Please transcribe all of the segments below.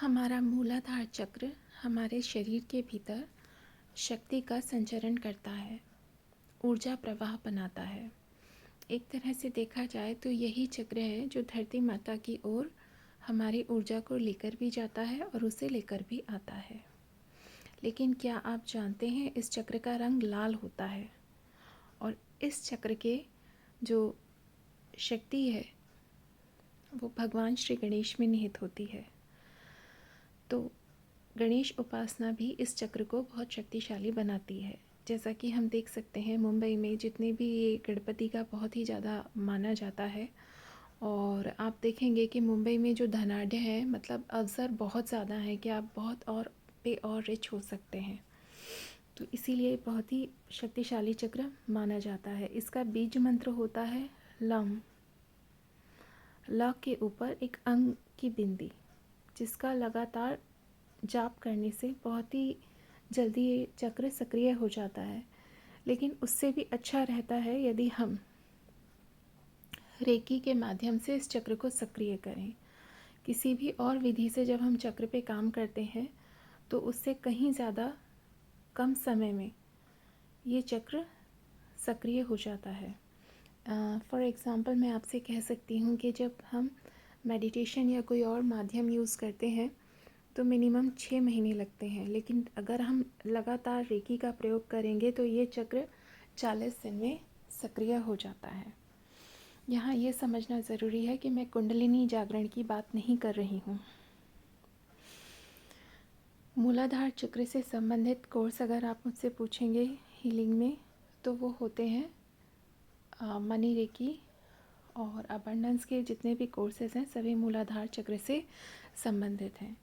हमारा मूलाधार चक्र हमारे शरीर के भीतर शक्ति का संचरण करता है, ऊर्जा प्रवाह बनाता है। एक तरह से देखा जाए तो यही चक्र है जो धरती माता की ओर हमारी ऊर्जा को लेकर भी जाता है और उसे लेकर भी आता है। लेकिन क्या आप जानते हैं इस चक्र का रंग लाल होता है और इस चक्र के जो शक्ति है वो भगवान श्री गणेश में निहित होती है। तो गणेश उपासना भी इस चक्र को बहुत शक्तिशाली बनाती है। जैसा कि हम देख सकते हैं मुंबई में जितने भी ये गणपति का बहुत ही ज़्यादा माना जाता है, और आप देखेंगे कि मुंबई में जो धनाढ्य है, मतलब अवसर बहुत ज़्यादा है कि आप बहुत और रिच हो सकते हैं। तो इसीलिए बहुत ही शक्तिशाली चक्र माना जाता है। इसका बीज मंत्र होता है लम। ल के ऊपर एक अंग की बिंदी, जिसका लगातार जाप करने से बहुत ही जल्दी ये चक्र सक्रिय हो जाता है। लेकिन उससे भी अच्छा रहता है यदि हम रेकी के माध्यम से इस चक्र को सक्रिय करें। किसी भी और विधि से जब हम चक्र पे काम करते हैं तो उससे कहीं ज़्यादा कम समय में ये चक्र सक्रिय हो जाता है। फॉर एग्ज़ाम्पल मैं आपसे कह सकती हूँ कि जब हम मेडिटेशन या कोई और माध्यम यूज़ करते हैं तो मिनिमम 6 महीने लगते हैं, लेकिन अगर हम लगातार रेकी का प्रयोग करेंगे तो ये चक्र 40 दिन में सक्रिय हो जाता है। यहाँ ये समझना ज़रूरी है कि मैं कुंडलिनी जागरण की बात नहीं कर रही हूँ। मूलाधार चक्र से संबंधित कोर्स अगर आप मुझसे पूछेंगे हीलिंग में तो वो होते हैं मनी रेकी और अबंडेंस के जितने भी कोर्सेज हैं सभी मूलाधार चक्र से संबंधित हैं।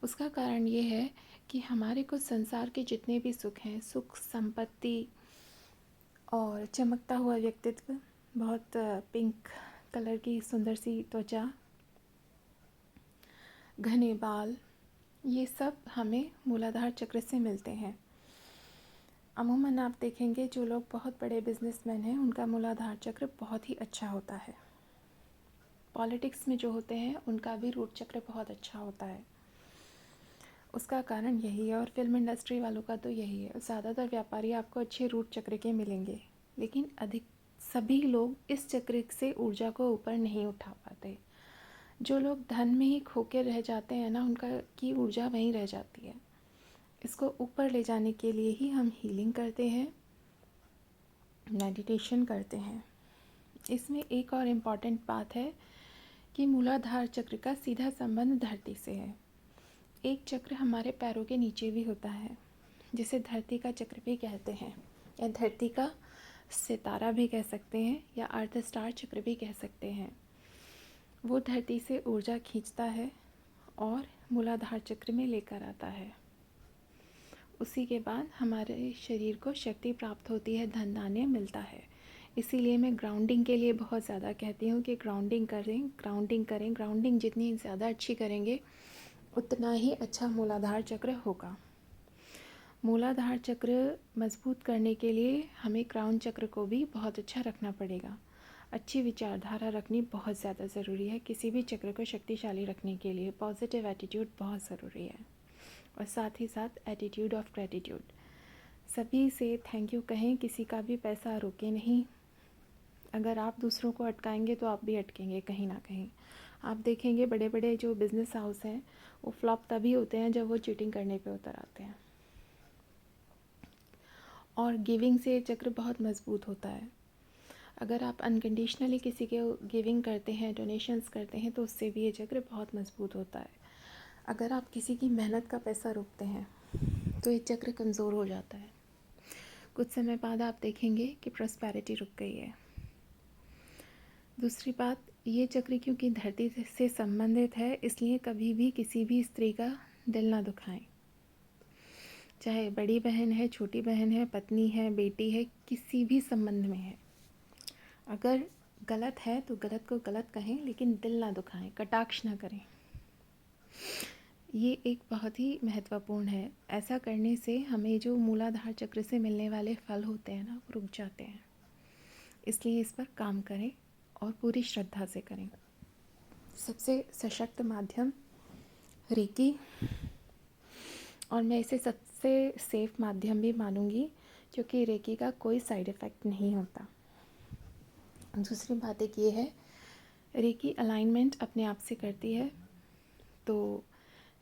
उसका कारण ये है कि हमारे को संसार के जितने भी सुख हैं, सुख, संपत्ति और चमकता हुआ व्यक्तित्व, बहुत पिंक कलर की सुंदर सी त्वचा, घने बाल, ये सब हमें मूलाधार चक्र से मिलते हैं। अमूमन आप देखेंगे जो लोग बहुत बड़े बिजनेसमैन हैं उनका मूलाधार चक्र बहुत ही अच्छा होता है। पॉलिटिक्स में जो होते हैं उनका भी रूट चक्र बहुत अच्छा होता है। उसका कारण यही है, और फिल्म इंडस्ट्री वालों का तो यही है। ज़्यादातर व्यापारी आपको अच्छे रूट चक्र के मिलेंगे, लेकिन सभी लोग इस चक्र से ऊर्जा को ऊपर नहीं उठा पाते। जो लोग धन में ही खो के रह जाते हैं ना, उनका की ऊर्जा वहीं रह जाती है। इसको ऊपर ले जाने के लिए ही हम हीलिंग करते हैं, मेडिटेशन करते हैं। इसमें एक और इम्पॉर्टेंट बात है कि मूलाधार चक्र का सीधा संबंध धरती से है। एक चक्र हमारे पैरों के नीचे भी होता है, जिसे धरती का चक्र भी कहते हैं, या धरती का सितारा भी कह सकते हैं, या अर्थ स्टार चक्र भी कह सकते हैं। वो धरती से ऊर्जा खींचता है और मूलाधार चक्र में लेकर आता है। उसी के बाद हमारे शरीर को शक्ति प्राप्त होती है, धन धान्य मिलता है। इसीलिए मैं ग्राउंडिंग के लिए बहुत ज़्यादा कहती हूँ कि ग्राउंडिंग करें, ग्राउंडिंग करें। ग्राउंडिंग जितनी ज़्यादा अच्छी करेंगे उतना ही अच्छा मूलाधार चक्र होगा। मूलाधार चक्र मजबूत करने के लिए हमें क्राउन चक्र को भी बहुत अच्छा रखना पड़ेगा। अच्छी विचारधारा रखनी बहुत ज़्यादा ज़रूरी है। किसी भी चक्र को शक्तिशाली रखने के लिए पॉजिटिव एटीट्यूड बहुत ज़रूरी है, और साथ ही साथ एटीट्यूड ऑफ ग्रेटिट्यूड। सभी से थैंक यू कहें, किसी का भी पैसा रोके नहीं। अगर आप दूसरों को अटकाएंगे तो आप भी अटकेंगे कहीं ना कहीं। आप देखेंगे बड़े बड़े जो बिज़नेस हाउस हैं वो फ्लॉप तभी होते हैं जब वो चीटिंग करने पे उतर आते हैं। और गिविंग से चक्र बहुत मजबूत होता है। अगर आप अनकंडीशनली किसी के गिविंग करते हैं, डोनेशंस करते हैं, तो उससे भी ये चक्र बहुत मजबूत होता है। अगर आप किसी की मेहनत का पैसा रोकते हैं तो ये चक्र कमज़ोर हो जाता है। कुछ समय बाद आप देखेंगे कि प्रॉस्पेरिटी रुक गई है। दूसरी बात, ये चक्र क्योंकि धरती से संबंधित है, इसलिए कभी भी किसी भी स्त्री का दिल ना दुखाएं। चाहे बड़ी बहन है, छोटी बहन है, पत्नी है, बेटी है, किसी भी संबंध में है, अगर गलत है तो गलत को गलत कहें, लेकिन दिल ना दुखाएं, कटाक्ष ना करें। ये एक बहुत ही महत्वपूर्ण है। ऐसा करने से हमें जो मूलाधार चक्र से मिलने वाले फल होते हैं ना, वो रुक जाते हैं। इसलिए इस पर काम करें और पूरी श्रद्धा से करें। सबसे सशक्त माध्यम रेकी, और मैं इसे सबसे सेफ़ माध्यम भी मानूंगी क्योंकि रेकी का कोई साइड इफ़ेक्ट नहीं होता। दूसरी बात एक ये है, रेकी अलाइनमेंट अपने आप से करती है, तो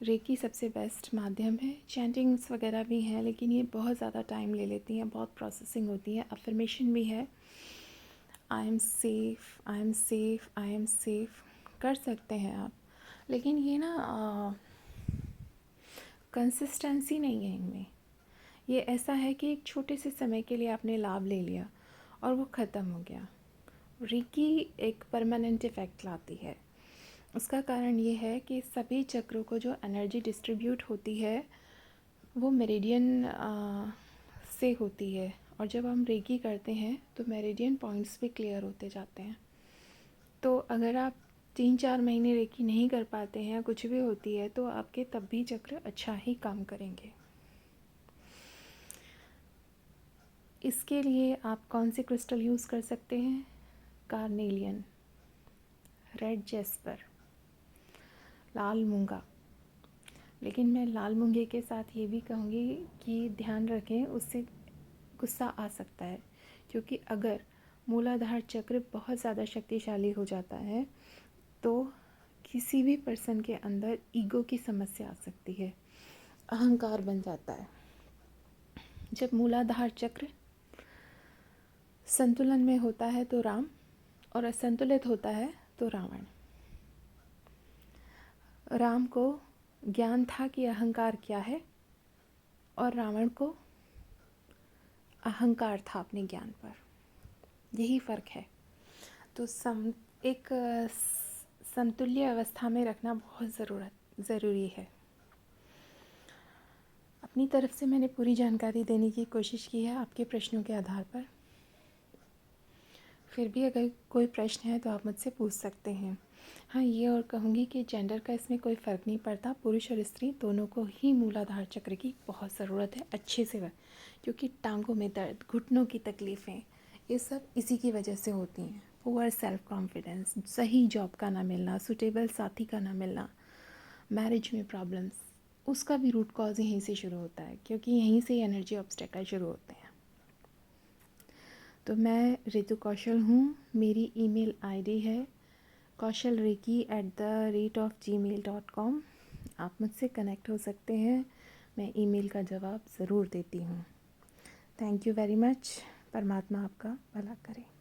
रेकी सबसे बेस्ट माध्यम है। चैंटिंग्स वगैरह भी हैं, लेकिन ये बहुत ज़्यादा टाइम ले लेती हैं, बहुत प्रोसेसिंग होती है। अफर्मेशन भी है, I am safe, I am safe, I am safe कर सकते हैं आप, लेकिन ये ना कंसिस्टेंसी नहीं है इनमें। ये ऐसा है कि एक छोटे से समय के लिए आपने लाभ ले लिया और वो ख़त्म हो गया। रेकी एक परमानेंट इफ़ेक्ट लाती है। उसका कारण ये है कि सभी चक्रों को जो एनर्जी डिस्ट्रीब्यूट होती है वो मेरिडियन से होती है, और जब हम रेकी करते हैं तो मेरिडियन पॉइंट्स भी क्लियर होते जाते हैं। तो अगर आप 3-4 महीने रेकी नहीं कर पाते हैं, कुछ भी होती है, तो आपके तब भी चक्र अच्छा ही काम करेंगे। इसके लिए आप कौन से क्रिस्टल यूज़ कर सकते हैं? कार्नेलियन, रेड जेस्पर, लाल मूंगा। लेकिन मैं लाल मूंगे के साथ ये भी कहूँगी कि ध्यान रखें, उससे गुस्सा आ सकता है, क्योंकि अगर मूलाधार चक्र बहुत ज़्यादा शक्तिशाली हो जाता है तो किसी भी पर्सन के अंदर ईगो की समस्या आ सकती है, अहंकार बन जाता है। जब मूलाधार चक्र संतुलन में होता है तो राम, और असंतुलित होता है तो रावण। राम को ज्ञान था कि अहंकार क्या है, और रावण को अहंकार था अपने ज्ञान पर। यही फ़र्क है। तो एक समतुल्य अवस्था में रखना बहुत ज़रूरी है। अपनी तरफ से मैंने पूरी जानकारी देने की कोशिश की है आपके प्रश्नों के आधार पर। फिर भी अगर कोई प्रश्न है तो आप मुझसे पूछ सकते हैं। हाँ, ये और कहूँगी कि जेंडर का इसमें कोई फ़र्क नहीं पड़ता, पुरुष और स्त्री दोनों को ही मूलाधार चक्र की बहुत ज़रूरत है अच्छे से, क्योंकि टांगों में दर्द, घुटनों की तकलीफ़ें, ये सब इसी की वजह से होती हैं। पुअर सेल्फ कॉन्फिडेंस, सही जॉब का ना मिलना, सूटेबल साथी का ना मिलना, मैरिज में प्रॉब्लम्स, उसका भी रूट कॉज यहीं से शुरू होता है, क्योंकि यहीं से एनर्जी ऑब्स्टेकल शुरू होते हैं। तो मैं ऋतु कौशल हूँ, मेरी ईमेल आईडी है kaushalreiki@gmail.com। आप मुझसे कनेक्ट हो सकते हैं, मैं ईमेल का जवाब ज़रूर देती हूँ। Thank you very much. परमात्मा आपका भला करे।